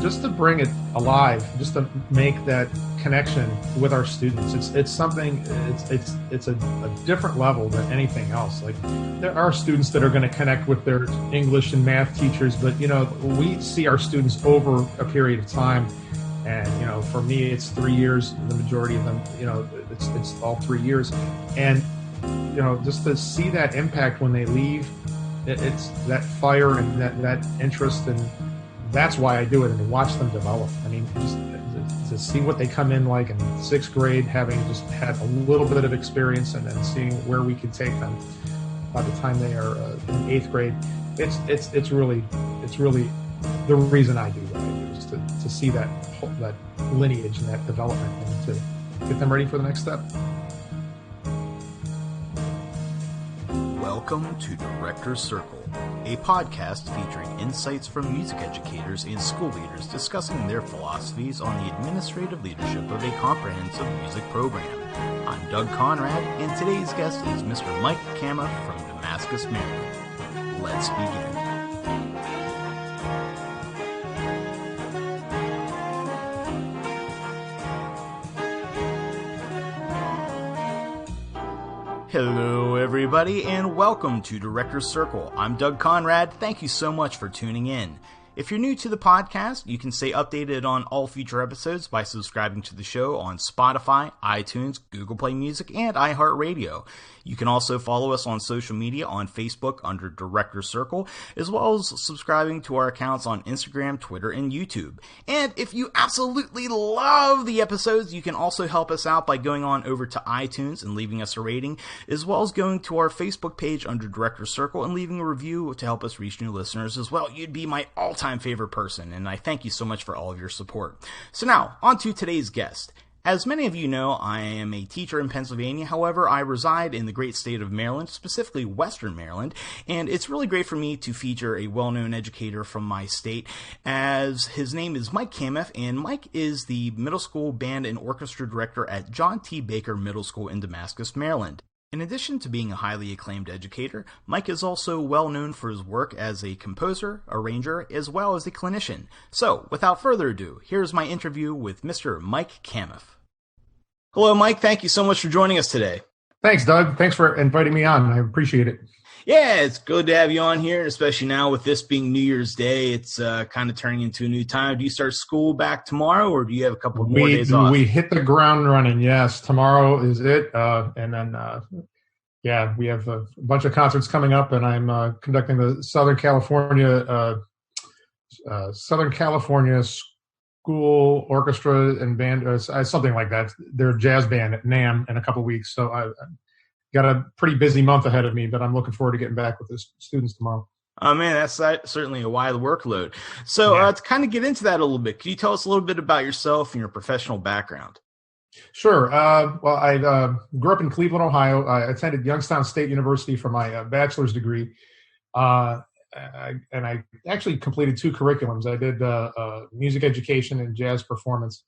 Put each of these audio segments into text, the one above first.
just to bring it alive, just to make that connection with our students. It's something. It's a different level than anything else. Like, there are students that are going to connect with their English and math teachers, but we see our students over a period of time. And for me, it's 3 years. The majority of them, it's all 3 years, and just to see that impact when they leave, it's that fire and that interest, and that's why I do it, and to watch them develop. I mean, just to see what they come in like in sixth grade, having just had a little bit of experience, and then seeing where we can take them by the time they are in eighth grade. It's really the reason I do what I do, is to see that lineage and that development, and to get them ready for the next step. Welcome to Director's Circle, a podcast featuring insights from music educators and school leaders discussing their philosophies on the administrative leadership of a comprehensive music program. I'm Doug Conrad, and today's guest is Mr. Mike Kamuf from Damascus, Maryland. Let's begin. Hello, everybody, and welcome to Director's Circle. I'm Doug Conrad. Thank you so much for tuning in. If you're new to the podcast, you can stay updated on all future episodes by subscribing to the show on Spotify, iTunes, Google Play Music, and iHeartRadio. You can also follow us on social media on Facebook under Director's Circle, as well as subscribing to our accounts on Instagram, Twitter, and YouTube. And if you absolutely love the episodes, you can also help us out by going on over to iTunes and leaving us a rating, as well as going to our Facebook page under Director's Circle and leaving a review to help us reach new listeners as well. You'd be my all-time favorite person, and I thank you so much for all of your support. So now, on to today's guest. As many of you know, I am a teacher in Pennsylvania. However, I reside in the great state of Maryland, specifically Western Maryland, and it's really great for me to feature a well-known educator from my state, as his name is Mike Kamuf, and Mike is the middle school band and orchestra director at John T. Baker Middle School in Damascus, Maryland. In addition to being a highly acclaimed educator, Mike is also well known for his work as a composer, arranger, as well as a clinician. So, without further ado, here's my interview with Mr. Mike Kamuf. Hello, Mike. Thank you so much for joining us today. Thanks, Doug. Thanks for inviting me on. I appreciate it. Yeah, it's good to have you on here, especially now with this being New Year's Day. It's kind of turning into a new time. Do you start school back tomorrow, or do you have a couple more days off? We hit the ground running, yes. Tomorrow is it. And then, we have a bunch of concerts coming up, and I'm conducting the Southern California School Orchestra and Band, something like that. They're a jazz band at NAMM in a couple weeks. So I got a pretty busy month ahead of me, but I'm looking forward to getting back with the students tomorrow. Oh, man, that's certainly a wild workload. So to kind of get into that a little bit, can you tell us a little bit about yourself and your professional background? Sure. Well, I grew up in Cleveland, Ohio. I attended Youngstown State University for my bachelor's degree. And I actually completed 2 curriculums. I did music education and jazz performance.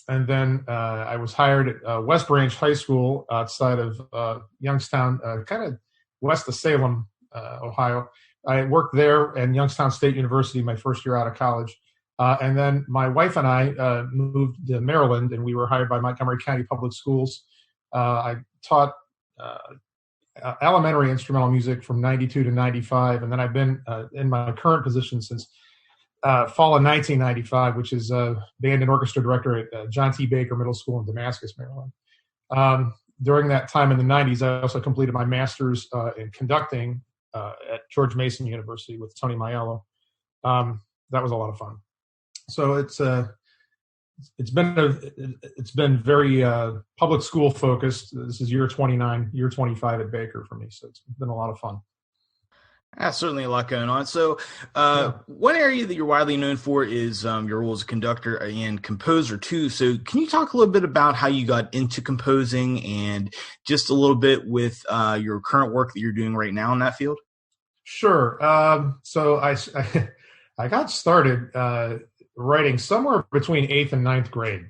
And then I was hired at West Branch High School outside of Youngstown, kind of west of Salem, Ohio. I worked there and Youngstown State University my first year out of college. And then my wife and I moved to Maryland, and we were hired by Montgomery County Public Schools. I taught elementary instrumental music from 92 to 95, and then I've been in my current position since fall of 1995, which is band and orchestra director at John T. Baker Middle School in Damascus, Maryland. During that time in the 90s, I also completed my master's in conducting at George Mason University with Tony Maiello. That was a lot of fun. So it's been very public school focused. This is year 29, year 25 at Baker for me. So it's been a lot of fun. That's certainly a lot going on. So one area that you're widely known for is your role as a conductor and composer too. So can you talk a little bit about how you got into composing and just a little bit with your current work that you're doing right now in that field? Sure. So I got started writing somewhere between 8th and 9th grade,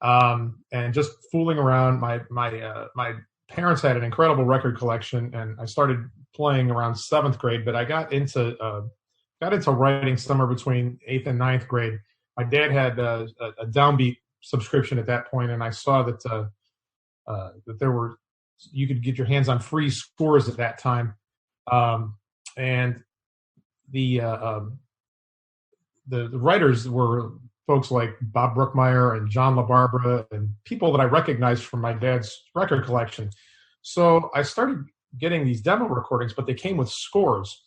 and just fooling around. My parents had an incredible record collection, and I started playing around 7th grade, but I got into got into writing somewhere between 8th and ninth grade. My dad had a Downbeat subscription at that point, and I saw that you could get your hands on free scores at that time, and the writers were folks like Bob Brookmeyer and John LaBarbera and people that I recognized from my dad's record collection. So I started getting these demo recordings, but they came with scores.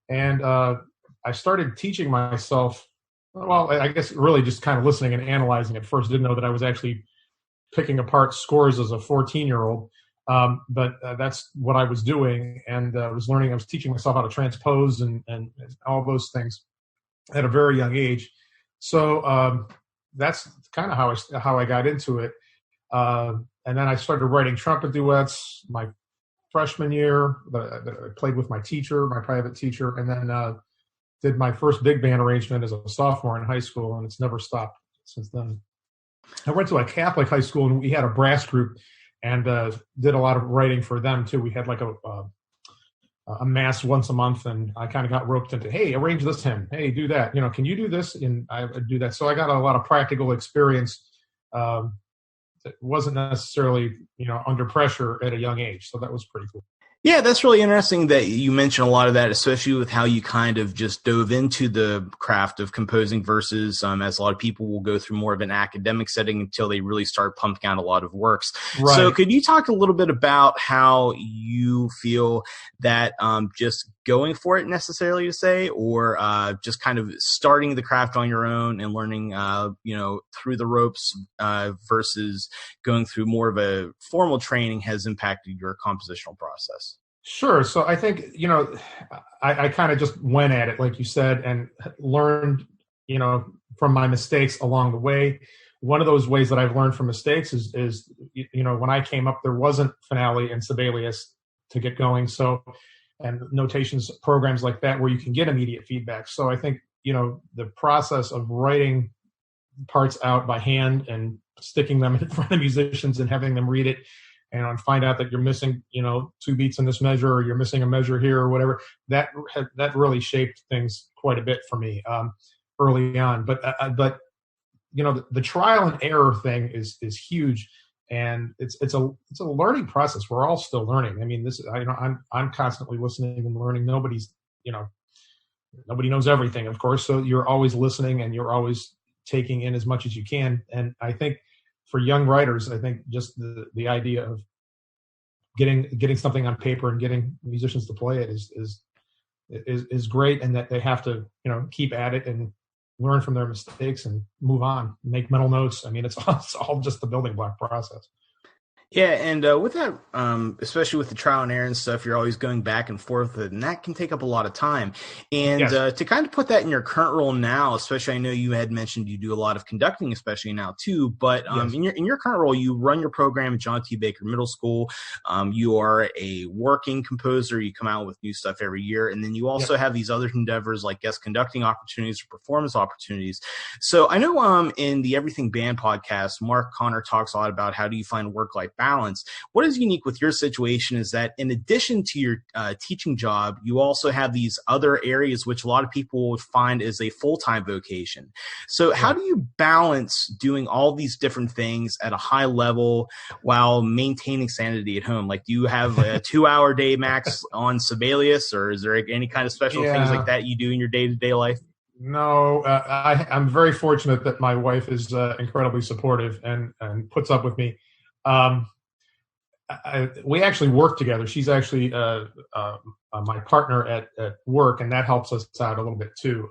And I started teaching myself, well, I guess really just kind of listening and analyzing at first. Didn't know that I was actually picking apart scores as a 14-year-old. But that's what I was doing. And I was teaching myself how to transpose and all those things at a very young age. So that's kind of how I got into it. And then I started writing trumpet duets my freshman year. I played with my teacher, my private teacher, and then did my first big band arrangement as a sophomore in high school, and it's never stopped since then. I went to a Catholic high school, and we had a brass group, and did a lot of writing for them too. We had like a mass once a month, and I kind of got roped into, hey, arrange this hymn. Hey, do that. Can you do this? And I would do that. So I got a lot of practical experience. That wasn't necessarily, under pressure at a young age. So that was pretty cool. Yeah, that's really interesting that you mentioned a lot of that, especially with how you kind of just dove into the craft of composing versus, as a lot of people will go through more of an academic setting until they really start pumping out a lot of works. Right. So could you talk a little bit about how you feel that just going for it necessarily to say, or just kind of starting the craft on your own and learning, through the ropes versus going through more of a formal training has impacted your compositional process? Sure. So I think, I kind of just went at it, like you said, and learned, from my mistakes along the way. One of those ways that I've learned from mistakes is when I came up, there wasn't Finale and Sibelius to get going. So, and notations programs like that where you can get immediate feedback. So I think, the process of writing parts out by hand and sticking them in front of musicians and having them read it and find out that you're missing, 2 beats in this measure, or you're missing a measure here or whatever, that really shaped things quite a bit for me early on. But the trial and error thing is huge, and it's a learning process. We're all still learning. I mean, I'm constantly listening and learning. Nobody knows everything, of course. So you're always listening and you're always taking in as much as you can. And I think for young writers, I think just the idea of getting something on paper and getting musicians to play it is great, and that they have to keep at it and learn from their mistakes and move on, make mental notes. I mean, it's all just the building block process. Yeah, and with that, especially with the trial and error and stuff, you're always going back and forth, and that can take up a lot of time. And yes. To kind of put that in your current role now, especially, I know you had mentioned you do a lot of conducting, especially now too. But yes. in your current role, you run your program at John T. Baker Middle School. You are a working composer. You come out with new stuff every year, and then you also have these other endeavors like guest conducting opportunities or performance opportunities. So I know in the Everything Band podcast, Mark Connor talks a lot about how do you find work-life balance. What is unique with your situation is that in addition to your teaching job, you also have these other areas which a lot of people would find is a full-time vocation. So how do you balance doing all these different things at a high level while maintaining sanity at home? Like, do you have a 2-hour day max on Sibelius, or is there any kind of special things like that you do in your day-to-day life? No, I'm very fortunate that my wife is incredibly supportive and puts up with me. We actually work together. She's actually my partner at work, and that helps us out a little bit too.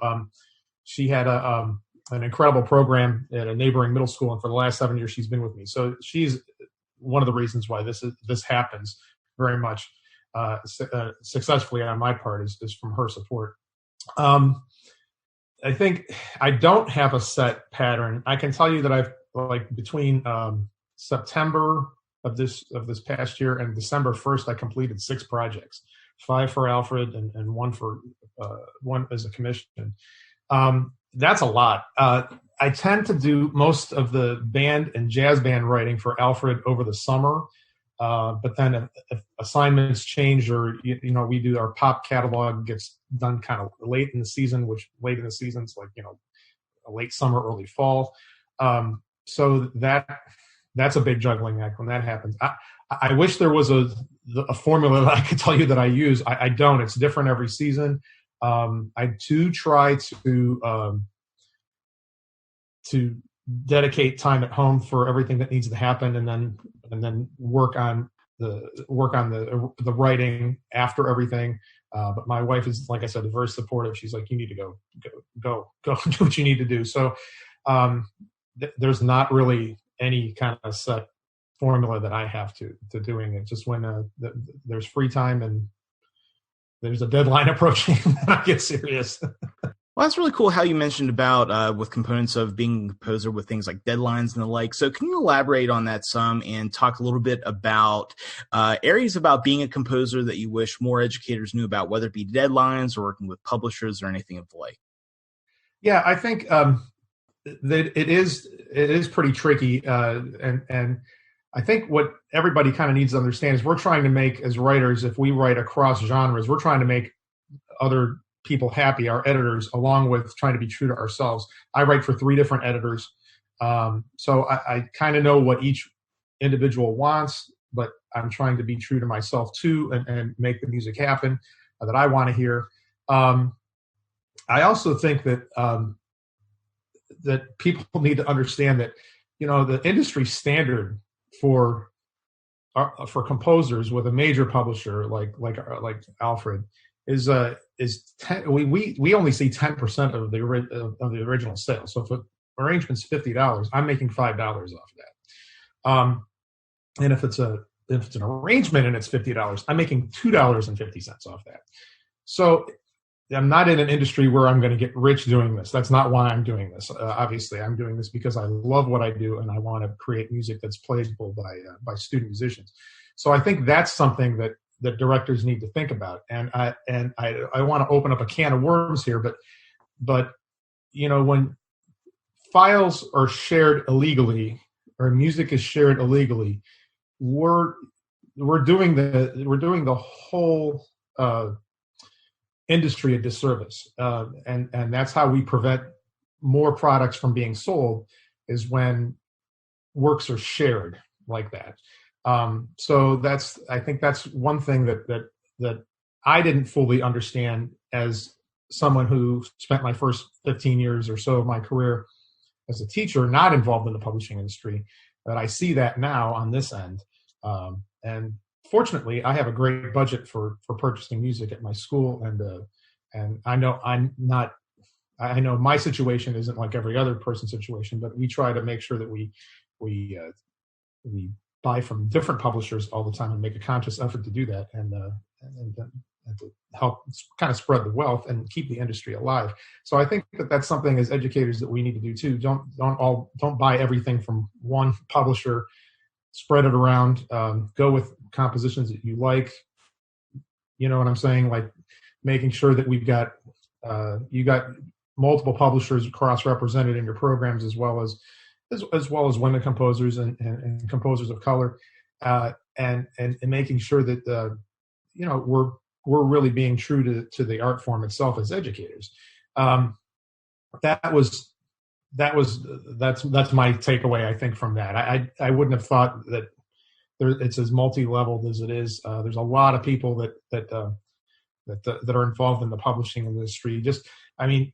She had an incredible program at a neighboring middle school, and for the last 7 years, she's been with me. So she's one of the reasons why this happens very much successfully on my part is from her support. I think I don't have a set pattern. I can tell you that I've between September of this past year and December 1st, I completed 6 projects, 5 for Alfred and one as a commission. That's a lot. I tend to do most of the band and jazz band writing for Alfred over the summer. But then if assignments change, or we do our pop catalog gets done kind of late in the season, which late in the season is like a late summer, early fall. So that's a big juggling act when that happens. I wish there was a formula that I could tell you that I use. I don't. It's different every season. I do try to dedicate time at home for everything that needs to happen, and then work on the writing after everything. But my wife is, like I said, very supportive. She's like, you need to go do what you need to do. So there's not really any kind of set formula that I have to doing it. Just when there's free time and there's a deadline approaching, I get serious. Well, that's really cool how you mentioned about with components of being a composer with things like deadlines and the like. So can you elaborate on that some and talk a little bit about areas about being a composer that you wish more educators knew about, whether it be deadlines or working with publishers or anything of the like? Yeah, I think that it is pretty tricky, and I think what everybody kind of needs to understand is we're trying to make, as writers, if we write across genres, we're trying to make other people happy, our editors, along with trying to be true to ourselves. I write for 3 different editors, so I kind of know what each individual wants, but I'm trying to be true to myself too, and make the music happen that I want to hear. I also think that that people need to understand that the industry standard for composers with a major publisher like Alfred is 10. We only see 10% of the original sales. So if an arrangement's $50, I'm making $5 off of that. And if it's an arrangement and it's $50, I'm making $2.50 off that. So I'm not in an industry where I'm going to get rich doing this. That's not why I'm doing this. Obviously, I'm doing this because I love what I do and I want to create music that's playable by student musicians. So I think that's something that directors need to think about. And I want to open up a can of worms here, but when files are shared illegally or music is shared illegally, we're doing the whole industry a disservice, and that's how we prevent more products from being sold, is when works are shared like that. So I think that's one thing that I didn't fully understand as someone who spent my first 15 years or so of my career as a teacher, not involved in the publishing industry, that I see that now on this end. And fortunately, I have a great budget for purchasing music at my school, and I know my situation isn't like every other person's situation, but we try to make sure that we buy from different publishers all the time and make a conscious effort to do that, and to help kind of spread the wealth and keep the industry alive. So I think that that's something as educators that we need to do too. Don't buy everything from one publisher. Spread it around. Go with compositions that you like. You know what I'm saying? Like making sure that we've got you got multiple publishers cross-represented in your programs, as well as women composers and composers of color, and making sure that we're really being true to the art form itself as educators. That's my takeaway, I think, from that. I wouldn't have thought that it's as multi-leveled as it is. There's a lot of people that are involved in the publishing industry. I mean,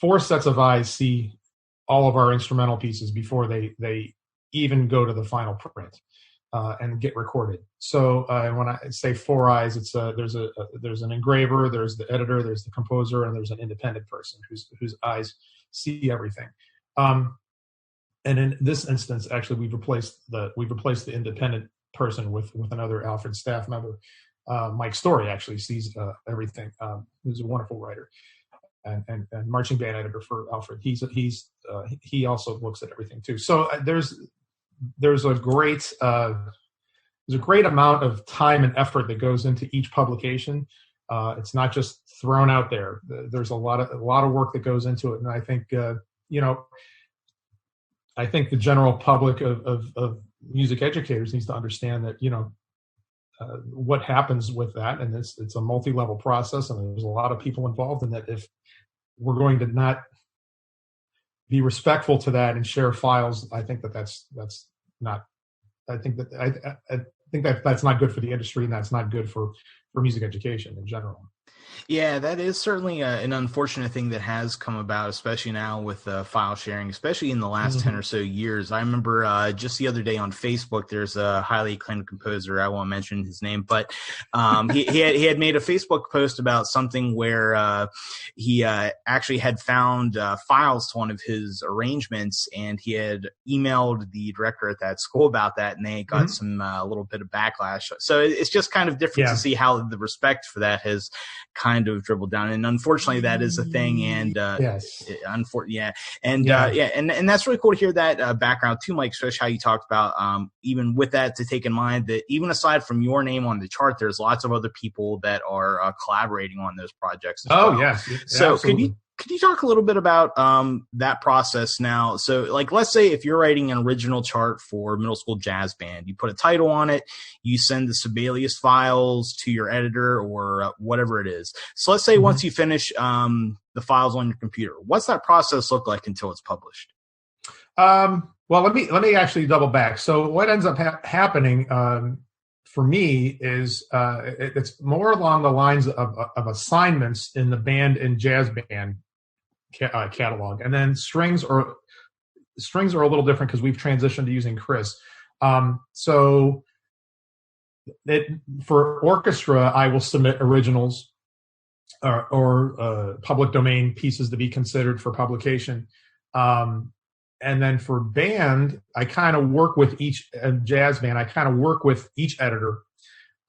4 sets of eyes see all of our instrumental pieces before they even go to the final print and get recorded. So when I say 4 eyes, it's there's an engraver, there's the editor, there's the composer, and there's an independent person whose eyes see everything. And in this instance, actually, we've replaced the independent person with another Alfred staff member. Mike Story actually sees everything. He's a wonderful writer and marching band editor for Alfred. He also looks at everything too. So there's a great amount of time and effort that goes into each publication. It's not just thrown out there. There's a lot of work that goes into it, and I think I think the general public of music educators needs to understand that, what happens with that. And it's a multi-level process, and there's a lot of people involved in that. If we're going to not be respectful to that and share files, I think that's not, I think that's not good for the industry, and that's not good for music education in general. Yeah, that is certainly an unfortunate thing that has come about, especially now with file sharing, especially in the last 10 or so years. I remember just the other day on Facebook, there's a highly acclaimed composer. I won't mention his name, but he had made a Facebook post about something where he actually had found files to one of his arrangements, and he had emailed the director at that school about that, and they got some a little bit of backlash. So it's just kind of different to see how the respect for that has kind of dribbled down, and unfortunately that is a thing. And yes, and that's really cool to hear that background too, Mike, especially how you talked about even with that, to take in mind that even aside from your name on the chart, there's lots of other people that are collaborating on those projects as well. Yes, so absolutely. Could you talk a little bit about that process now? So, like, let's say if you're writing an original chart for middle school jazz band, you put a title on it, you send the Sibelius files to your editor or whatever it is. So let's say once you finish the files on your computer, what's that process look like until it's published? Well, let me actually double back. So what ends up happening for me is it's more along the lines of assignments in the band and jazz band catalog, and then strings are a little different because we've transitioned to using Chris. So for orchestra, I will submit originals or public domain pieces to be considered for publication. And then for band, I kind of work with each jazz band. I kind of work with each editor,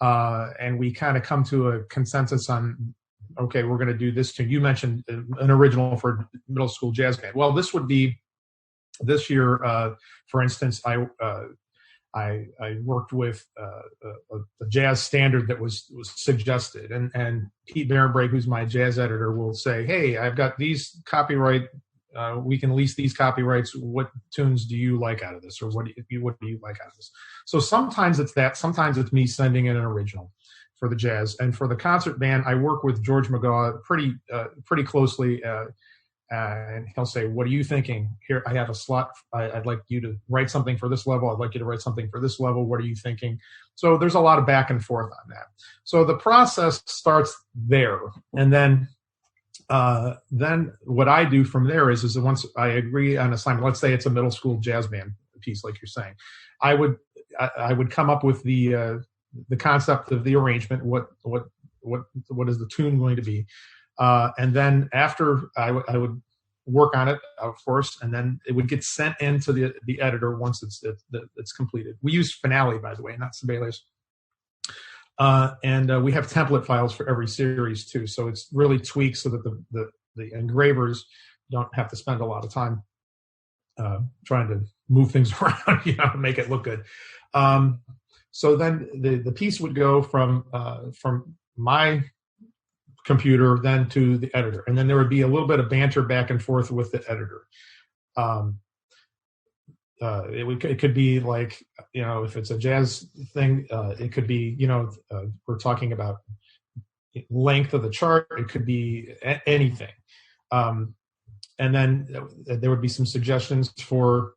and we kind of come to a consensus on, okay, we're going to do this tune. You mentioned an original for middle school jazz band. Well, this would be this year, for instance. I worked with a jazz standard that was suggested, and Pete Barenbrake, who's my jazz editor, will say, "Hey, I've got these copyright. We can lease these copyrights. What tunes do you like out of this, or what do you like out of this?" So sometimes it's that. Sometimes it's me sending in an original for the jazz, and for the concert band, I work with George McGaw pretty closely. And he'll say, "What are you thinking? Here, I have a slot. I'd like you to write something for this level. I'd like you to write something for this level. What are you thinking?" So there's a lot of back and forth on that. So the process starts there, and then what I do from there is once I agree on assignment, let's say it's a middle school jazz band piece, like you're saying, I would come up with the concept of the arrangement. What is the tune going to be? And then after I would work on it, of course, and then it would get sent into the editor once it's completed. We use Finale, by the way, not Sibelius. And we have template files for every series too, so it's really tweaked so that the engravers don't have to spend a lot of time trying to move things around, to make it look good. So then the piece would go from my computer then to the editor, and then there would be a little bit of banter back and forth with the editor. It could be like, if it's a jazz thing, it could be, we're talking about length of the chart. It could be anything. And then there would be some suggestions for,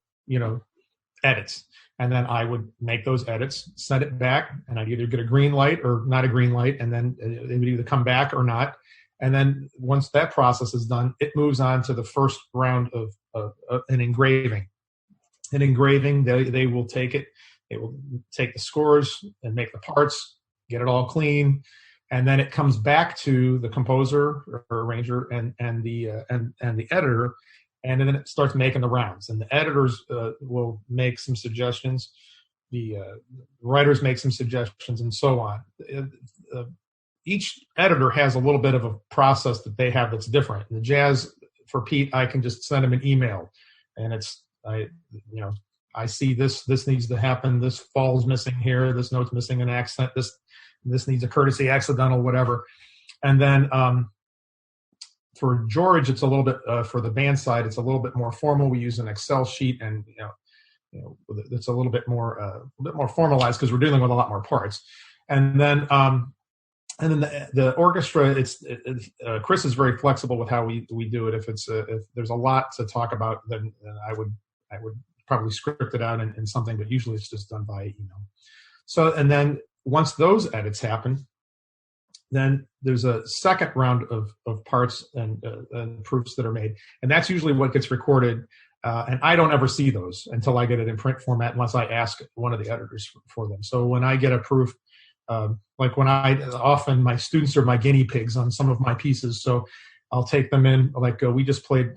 edits. And then I would make those edits, send it back, and I'd either get a green light or not a green light, and then it would either come back or not. And then once that process is done, it moves on to the first round of an engraving. In engraving, they will take it. They will take the scores and make the parts, get it all clean, and then it comes back to the composer or arranger and the editor, and then it starts making the rounds. And the editors will make some suggestions, the writers make some suggestions, and so on. Each editor has a little bit of a process that they have that's different. In the jazz, for Pete, I can just send him an email, and I see this needs to happen. This fall's missing here. This note's missing an accent. This needs a courtesy accidental, whatever. And then for George, it's a little bit for the band side. It's a little bit more formal. We use an Excel sheet, and it's a little bit more formalized because we're dealing with a lot more parts. And then the orchestra, Chris is very flexible with how we do it. If there's a lot to talk about, then I would probably script it out in something, but usually it's just done by email. So, and then once those edits happen, then there's a second round of parts and proofs that are made, and that's usually what gets recorded. And I don't ever see those until I get it in print format, unless I ask one of the editors for them. So when I get a proof, like often my students are my guinea pigs on some of my pieces, so I'll take them in. Like we just played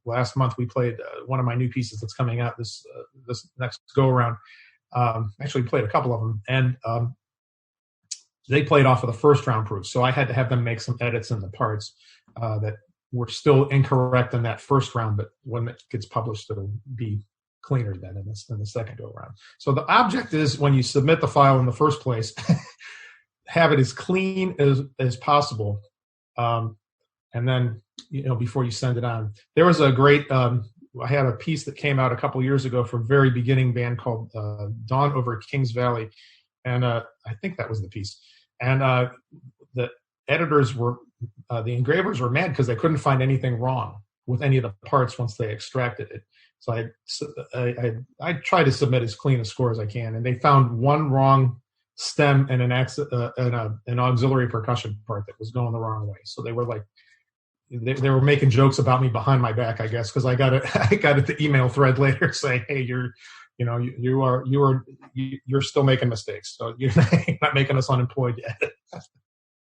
last month. We played one of my new pieces that's coming out this next go around. Actually, played a couple of them, and they played off of the first round proof. So I had to have them make some edits in the parts that were still incorrect in that first round, but when it gets published, it'll be cleaner than in the second go around. So the object is, when you submit the file in the first place, have it as clean as possible, and then before you send it on. There was a great I had a piece that came out a couple years ago for a very beginning band called Dawn Over Kings Valley, and I think that was the piece. And the editors were, the engravers were mad because they couldn't find anything wrong with any of the parts once they extracted it. So I tried to submit as clean a score as I can, and they found one wrong stem and an auxiliary percussion part that was going the wrong way. So they were like, they were making jokes about me behind my back, I guess, because I got it the email thread later saying, hey, you're still making mistakes, so you're not making us unemployed yet.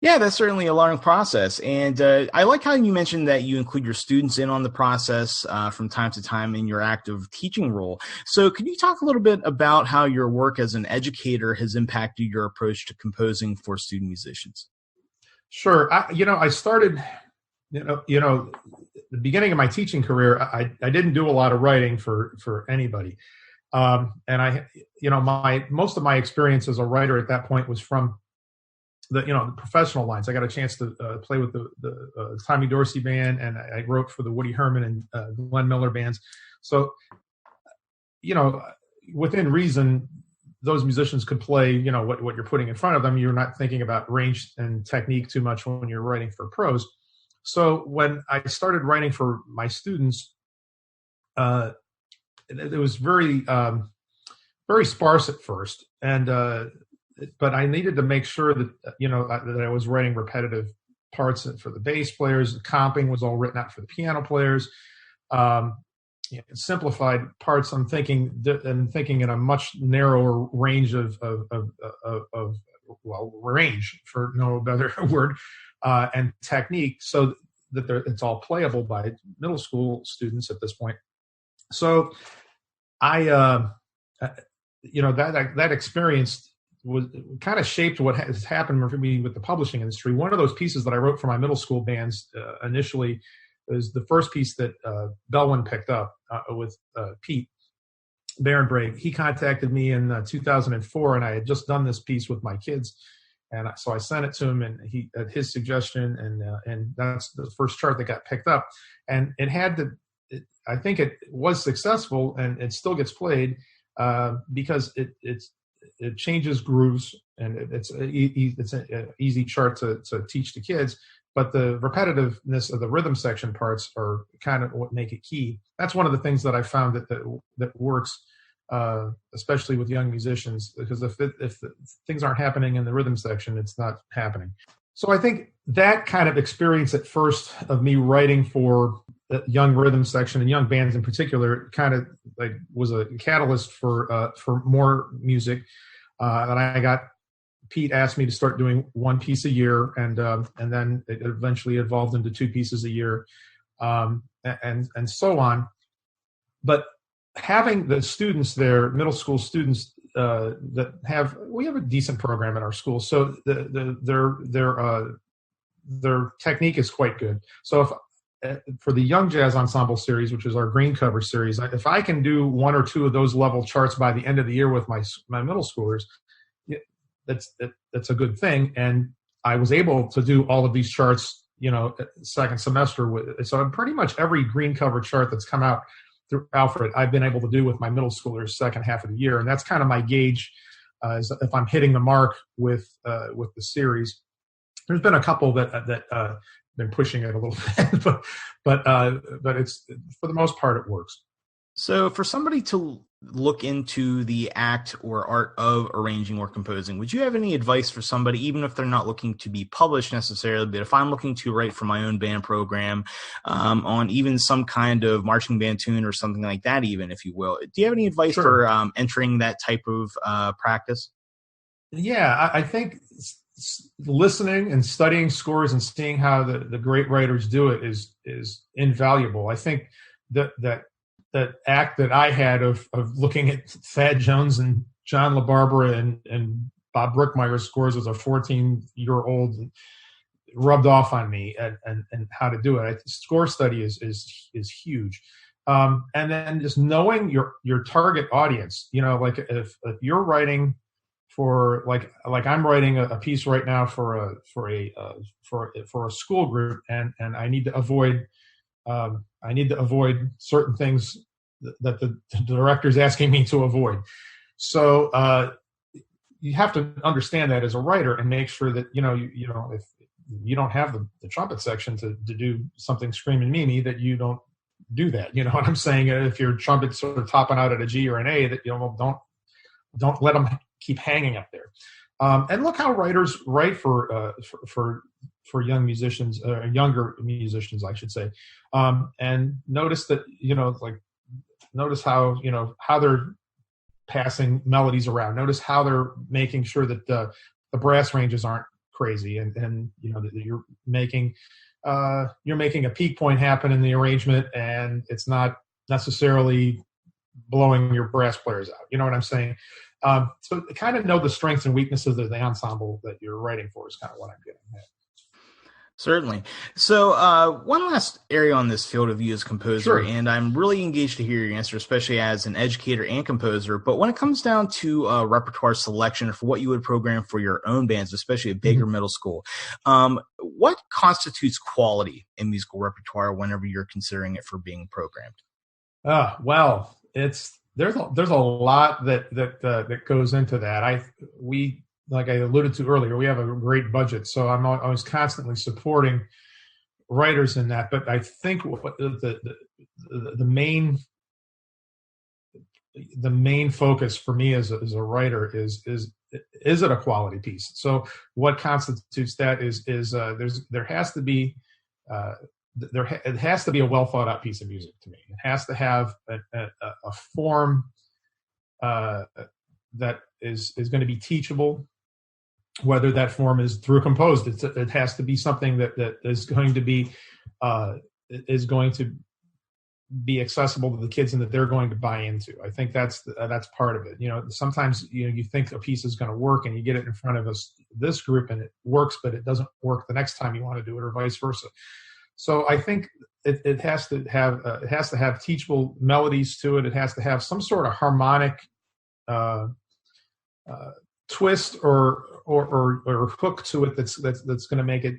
Yeah, that's certainly a learning process. And I like how you mentioned that you include your students in on the process from time to time in your active teaching role. So could you talk a little bit about how your work as an educator has impacted your approach to composing for student musicians? Sure. I started, the beginning of my teaching career, I didn't do a lot of writing for anybody. And most of my experience as a writer at that point was from the professional lines. I got a chance to play with the Tommy Dorsey band, and I wrote for the Woody Herman and Glenn Miller bands. So, within reason, those musicians could play, what you're putting in front of them. You're not thinking about range and technique too much when you're writing for prose. So when I started writing for my students, it was very, very sparse at first, and but I needed to make sure that that I was writing repetitive parts for the bass players. The comping was all written out for the piano players. Simplified parts. I'm thinking in a much narrower range of range, for no better word, and technique, so that it's all playable by middle school students at this point. So I, that experience was kind of shaped what has happened for me with the publishing industry. One of those pieces that I wrote for my middle school bands initially was the first piece that Belwin picked up with Pete Barenbreg. He contacted me in 2004, and I had just done this piece with my kids. And so I sent it to him, and he, at his suggestion, and that's the first chart that got picked up. And it had I think it was successful, and it still gets played because it changes grooves, and it's an easy chart to teach to kids. But the repetitiveness of the rhythm section parts are kind of what make it key. That's one of the things that I found that works, especially with young musicians, because if things aren't happening in the rhythm section, it's not happening. So I think that kind of experience at first of me writing for the young rhythm section and young bands in particular kind of like was a catalyst for more music. And I got Pete asked me to start doing one piece a year, and then it eventually evolved into two pieces a year, and so on. But having the students there, middle school students, we have a decent program at our school, so their technique is quite good. So for the Young Jazz Ensemble series, which is our green cover series, if I can do one or two of those level charts by the end of the year with my middle schoolers, that's a good thing. And I was able to do all of these charts second semester with. So pretty much every green cover chart that's come out through Alfred, I've been able to do with my middle schoolers second half of the year, and that's kind of my gauge is if I'm hitting the mark with the series. There's been a couple that been pushing it a little bit, but it's for the most part it works. So for somebody to look into the act or art of arranging or composing, would you have any advice for somebody, even if they're not looking to be published necessarily, but if I'm looking to write for my own band program on even some kind of marching band tune or something like that, even, if you will, do you have any advice for entering that type of practice? Yeah, I think listening and studying scores and seeing how the great writers do it is invaluable. I think that act that I had of looking at Thad Jones and John LaBarbera and Bob Brookmeyer's scores as a 14-year-old rubbed off on me and how to do it. Score study is huge. And then just knowing your target audience, like if you're writing for like I'm writing a piece right now for a school group, and I need to avoid certain things that the director's asking me to avoid. So you have to understand that as a writer and make sure that if you don't have the trumpet section to do something screaming Mimi, that you don't do that. You know what I'm saying? If your trumpet's sort of topping out at a G or an A, that don't let them keep hanging up there. And look how writers write for young musicians, younger musicians, I should say. And notice that, notice how they're passing melodies around. Notice how they're making sure that the brass ranges aren't crazy, and that you're making a peak point happen in the arrangement, and it's not necessarily blowing your brass players out. You know what I'm saying? So kind of know the strengths and weaknesses of the ensemble that you're writing for is kind of what I'm getting at. Certainly. So one last area on this field of you as composer, and I'm really engaged to hear your answer, especially as an educator and composer. But when it comes down to repertoire selection for what you would program for your own bands, especially at Baker Middle School, what constitutes quality in musical repertoire whenever you're considering it for being programmed? Well, there's a lot that goes into that. Like I alluded to earlier, we have a great budget, so I was constantly supporting writers in that. But I think the main focus for me as a writer is it a quality piece? So what constitutes that is it has to be a well thought out piece of music to me. It has to have a form that is going to be teachable. Whether that form is through composed, it has to be something that is going to be accessible to the kids and that they're going to buy into. I think that's part of it. Sometimes you think a piece is going to work and you get it in front of this group and it works, but it doesn't work the next time you want to do it, or vice versa. So I think it has to have teachable melodies to it. It has to have some sort of harmonic twist or hook to it that's going to make it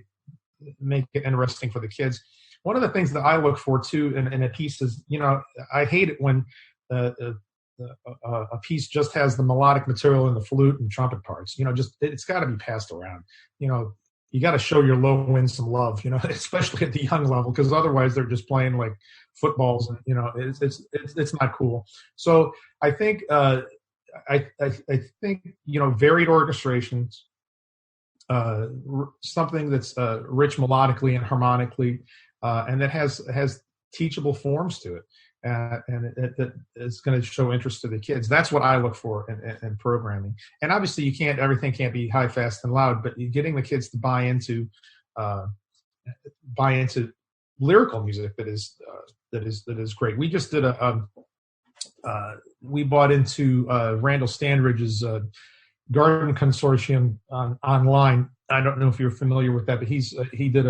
interesting for the kids. One of the things that I look for too in a piece is, I hate it when a piece just has the melodic material and the flute and trumpet parts. It's got to be passed around. You got to show your low winds some love, especially at the young level, because otherwise they're just playing like footballs, and it's not cool. So I think I think varied orchestrations, something that's rich melodically and harmonically, and that has teachable forms to it, and that is going to show interest to the kids. That's what I look for in programming. And obviously, everything can't be high, fast, and loud, but getting the kids to buy into lyrical music that is great. We just did we bought into Randall Standridge's Garden Consortium online. I don't know if you're familiar with that, but he did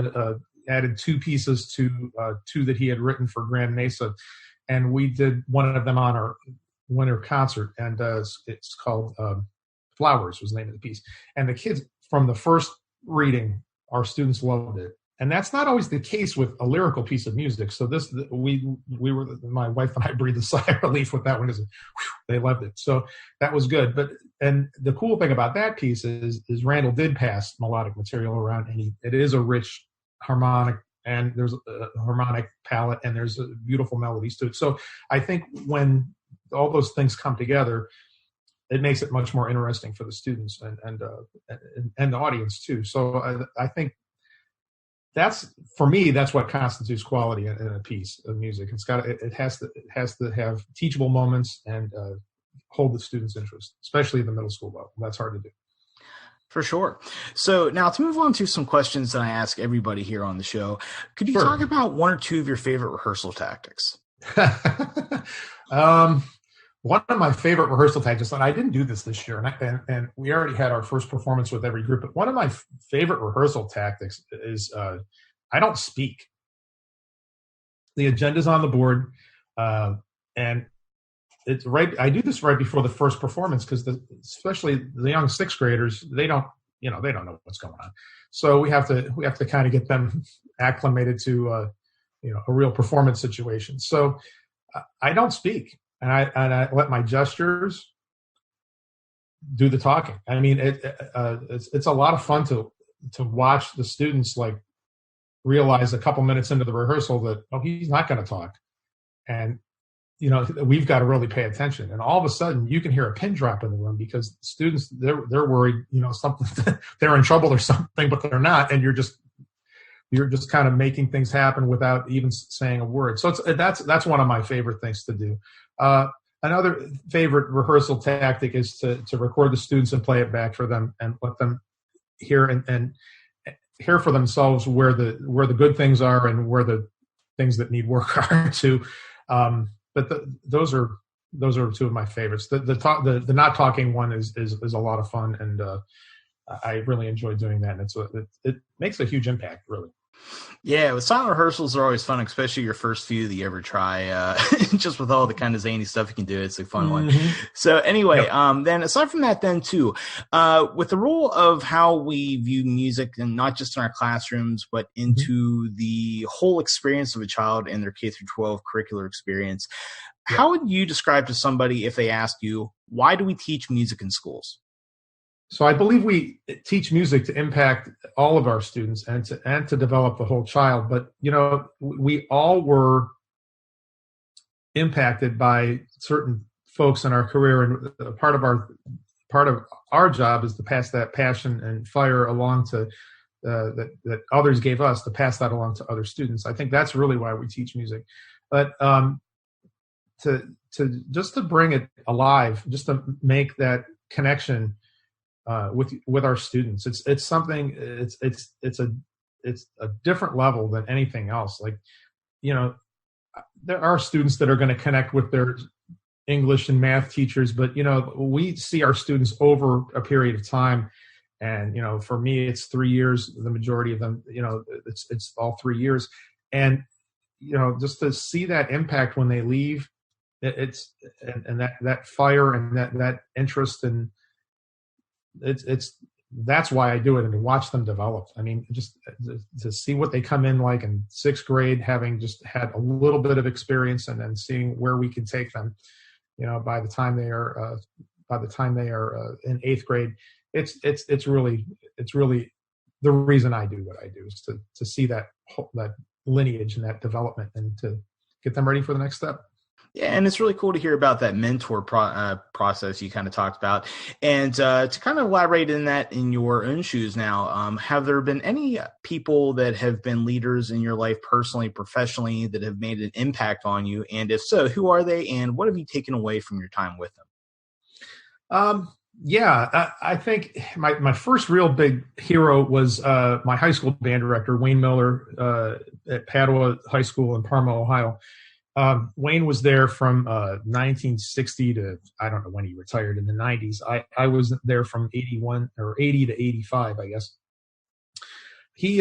added two pieces to two that he had written for Grand Mesa, and we did one of them on our winter concert, and it's called Flowers was the name of the piece. And the kids, from the first reading, our students loved it. and that's not always the case with a lyrical piece of music. So my wife and I breathed a sigh of relief with that one because they loved it. So that was good. And the cool thing about that piece is Randall did pass melodic material around, and it is a rich harmonic, and there's a harmonic palette, and there's beautiful melodies to it. So I think when all those things come together, it makes it much more interesting for the students and the audience too. So I think for me, that's what constitutes quality in a piece of music. It has to have teachable moments and hold the students' interest, especially at the middle school level. That's hard to do. For sure. So now to move on to some questions that I ask everybody here on the show, could you talk about one or two of your favorite rehearsal tactics? One of my favorite rehearsal tactics, and I didn't do this year, and we already had our first performance with every group, but one of my favorite rehearsal tactics is I don't speak. The agenda's on the board, and it's right. I do this right before the first performance because especially the young sixth graders, they don't know what's going on. So we have to kind of get them acclimated to a real performance situation. So I don't speak. And I let my gestures do the talking. I mean, it's a lot of fun to watch the students like realize a couple minutes into the rehearsal that he's not going to talk, and we've got to really pay attention. And all of a sudden, you can hear a pin drop in the room because the students they're worried, something they're in trouble or something, but they're not, and you're just kind of making things happen without even saying a word. So that's one of my favorite things to do. Another favorite rehearsal tactic is to record the students and play it back for them and let them hear and hear for themselves where the good things are and where the things that need work are too. But those are two of my favorites. The not talking one is a lot of fun, and I really enjoy doing that. And it makes a huge impact, really. Yeah, with silent rehearsals are always fun, especially your first few that you ever try. Just with all the kind of zany stuff you can do, it's a fun one. So anyway, then aside from that, then too, with the role of how we view music, and not just in our classrooms, but into the whole experience of a child in their K through 12 curricular experience, how would you describe to somebody if they asked you, why do we teach music in schools? So I believe we teach music to impact all of our students and to develop the whole child. But, we all were impacted by certain folks in our career, and part of our job is to pass that passion and fire along to that others gave us, to pass that along to other students. I think that's really why we teach music. But to bring it alive, just to make that connection with our students, it's something. It's a different level than anything else. Like, there are students that are going to connect with their English and math teachers, but we see our students over a period of time, and for me, it's 3 years. The majority of them, it's all 3 years, and just to see that impact when they leave, it's that fire and that interest, and that's why I do it, and to watch them develop. I mean, just to see what they come in like in sixth grade, having just had a little bit of experience, and then seeing where we can take them, by the time they are in eighth grade, it's really the reason I do what I do, is to see that lineage and that development, and to get them ready for the next step. Yeah, and it's really cool to hear about that mentor process you kind of talked about. And to kind of elaborate in that in your own shoes now, have there been any people that have been leaders in your life personally, professionally, that have made an impact on you? And if so, who are they, and what have you taken away from your time with them? I think my first real big hero was my high school band director, Wayne Miller, at Padua High School in Parma, Ohio. Wayne was there from 1960 to, I don't know when he retired, in the 90s. I was there from 80 to 85, I guess. He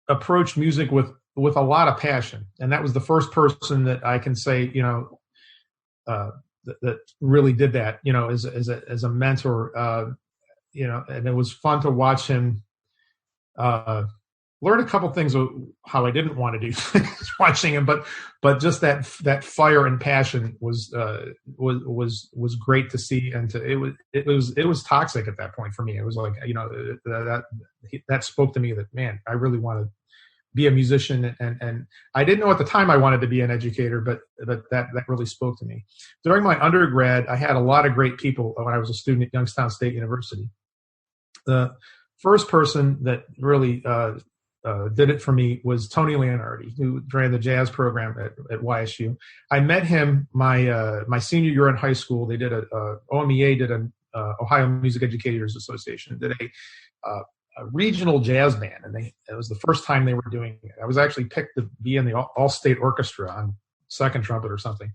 approached music with a lot of passion, and that was the first person that I can say, that really did that, as a mentor, and it was fun to watch him learned a couple things of how I didn't want to do things watching him, but just that fire and passion was great to see, and it was toxic at that point for me. It was like, that spoke to me that, man, I really want to be a musician, and I didn't know at the time I wanted to be an educator, but that really spoke to me. During my undergrad, I had a lot of great people when I was a student at Youngstown State University. The first person that really did it for me was Tony Leonardi, who ran the jazz program at YSU. I met him my senior year in high school. They did OMEA did an Ohio Music Educators Association did a regional jazz band, and it was the first time they were doing it. I was actually picked to be in the all-state orchestra on second trumpet or something,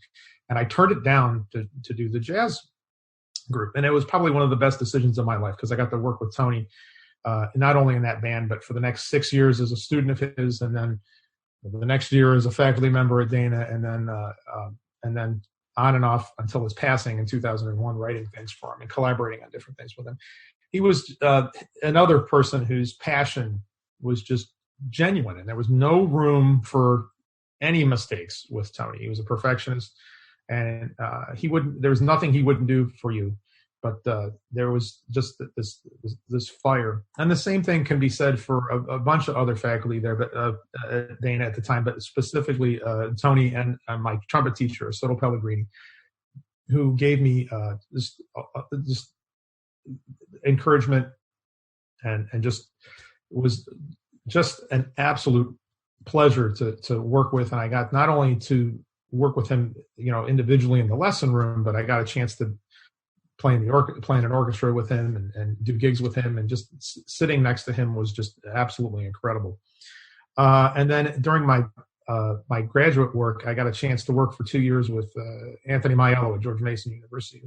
and I turned it down to do the jazz group, and it was probably one of the best decisions of my life because I got to work with Tony. Not only in that band, but for the next 6 years as a student of his, and then the next year as a faculty member at Dana, and then on and off until his passing in 2001, writing things for him and collaborating on different things with him. He was another person whose passion was just genuine, and there was no room for any mistakes with Tony. He was a perfectionist, and there was nothing he wouldn't do for you. But there was just this fire, and the same thing can be said for a bunch of other faculty there, but Dana at the time, but specifically Tony and my trumpet teacher, Soto Pellegrini, who gave me just encouragement and just was just an absolute pleasure to work with. And I got not only to work with him, individually in the lesson room, but I got a chance to play in an orchestra with him and do gigs with him, and just sitting next to him was just absolutely incredible. And then during my graduate work, I got a chance to work for 2 years with Anthony Maiello at George Mason University,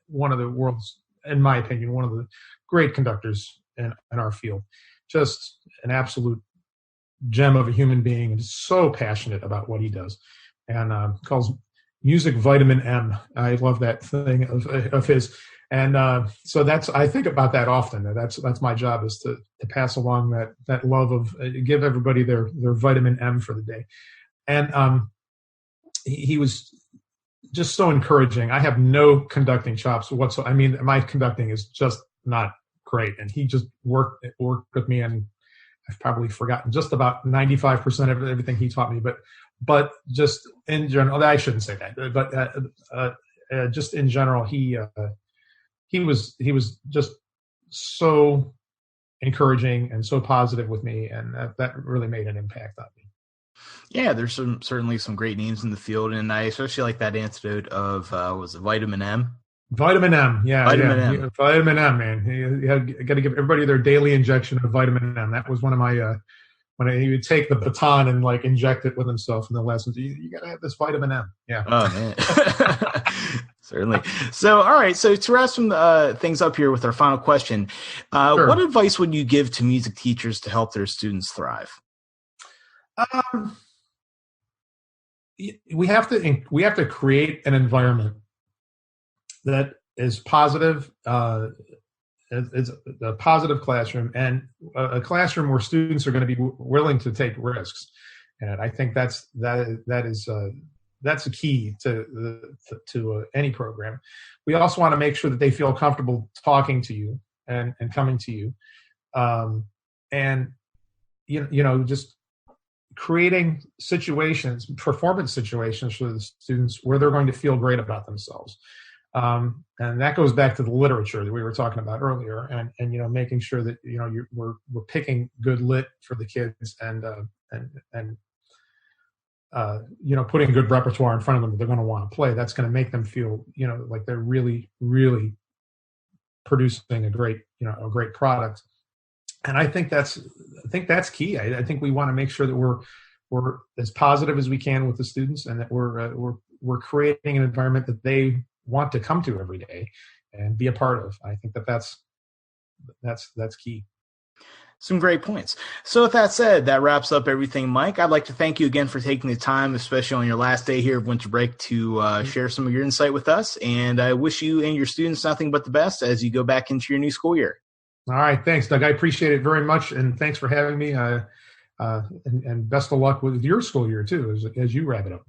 one of the world's, in my opinion, one of the great conductors in our field. Just an absolute gem of a human being, and so passionate about what he does, and calls music vitamin M. I love that thing of his. And so I think about that often. That's my job, is to pass along that love of give everybody their vitamin M for the day. And he was just so encouraging. I have no conducting chops whatsoever. I mean, my conducting is just not great. And he just worked with me, and I've probably forgotten just about 95% of everything he taught me, but just in general, I shouldn't say that, but just in general, he was just so encouraging and so positive with me, and that really made an impact on me. Yeah, there's certainly some great names in the field, and I especially like that antidote of was it Vitamin M? Vitamin M, yeah. Vitamin M. Vitamin M, man. You got to give everybody their daily injection of vitamin M. That was one of my when he would take the baton and like inject it with himself in the lessons. You got to have this vitamin M. Yeah. Oh man. Certainly. So, all right. So to wrap some things up here with our final question, Sure. What advice would you give to music teachers to help their students thrive? We have to create an environment that is positive. It's a positive classroom, and a classroom where students are going to be willing to take risks. And I think that's a key to any program. We also want to make sure that they feel comfortable talking to you and coming to you, and just creating performance situations for the students where they're going to feel great about themselves. And that goes back to the literature that we were talking about earlier, and making sure that we're picking good lit for the kids, and putting good repertoire in front of them that they're going to want to play. That's going to make them feel like they're really, really producing a great product. And I think that's key. I think we want to make sure that we're as positive as we can with the students, and that we're creating an environment that they want to come to every day and be a part of. I think that's key. Some great points. So with that said, that wraps up everything, Mike. I'd like to thank you again for taking the time, especially on your last day here of winter break, to share some of your insight with us. And I wish you and your students nothing but the best as you go back into your new school year. All right. Thanks, Doug. I appreciate it very much. And thanks for having me. And best of luck with your school year, too, as you wrap it up.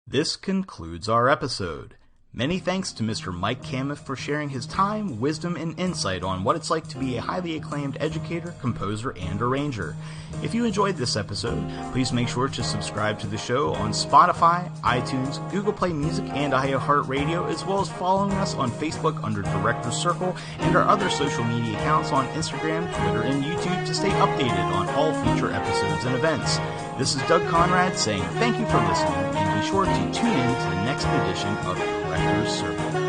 This concludes our episode. Many thanks to Mr. Mike Kamuf for sharing his time, wisdom, and insight on what it's like to be a highly acclaimed educator, composer, and arranger. If you enjoyed this episode, please make sure to subscribe to the show on Spotify, iTunes, Google Play Music, and iHeartRadio, as well as following us on Facebook under Director's Circle and our other social media accounts on Instagram, Twitter, and YouTube to stay updated on all future episodes and events. This is Doug Conrad saying thank you for listening, and be sure to tune in to the next edition of Director's Circle.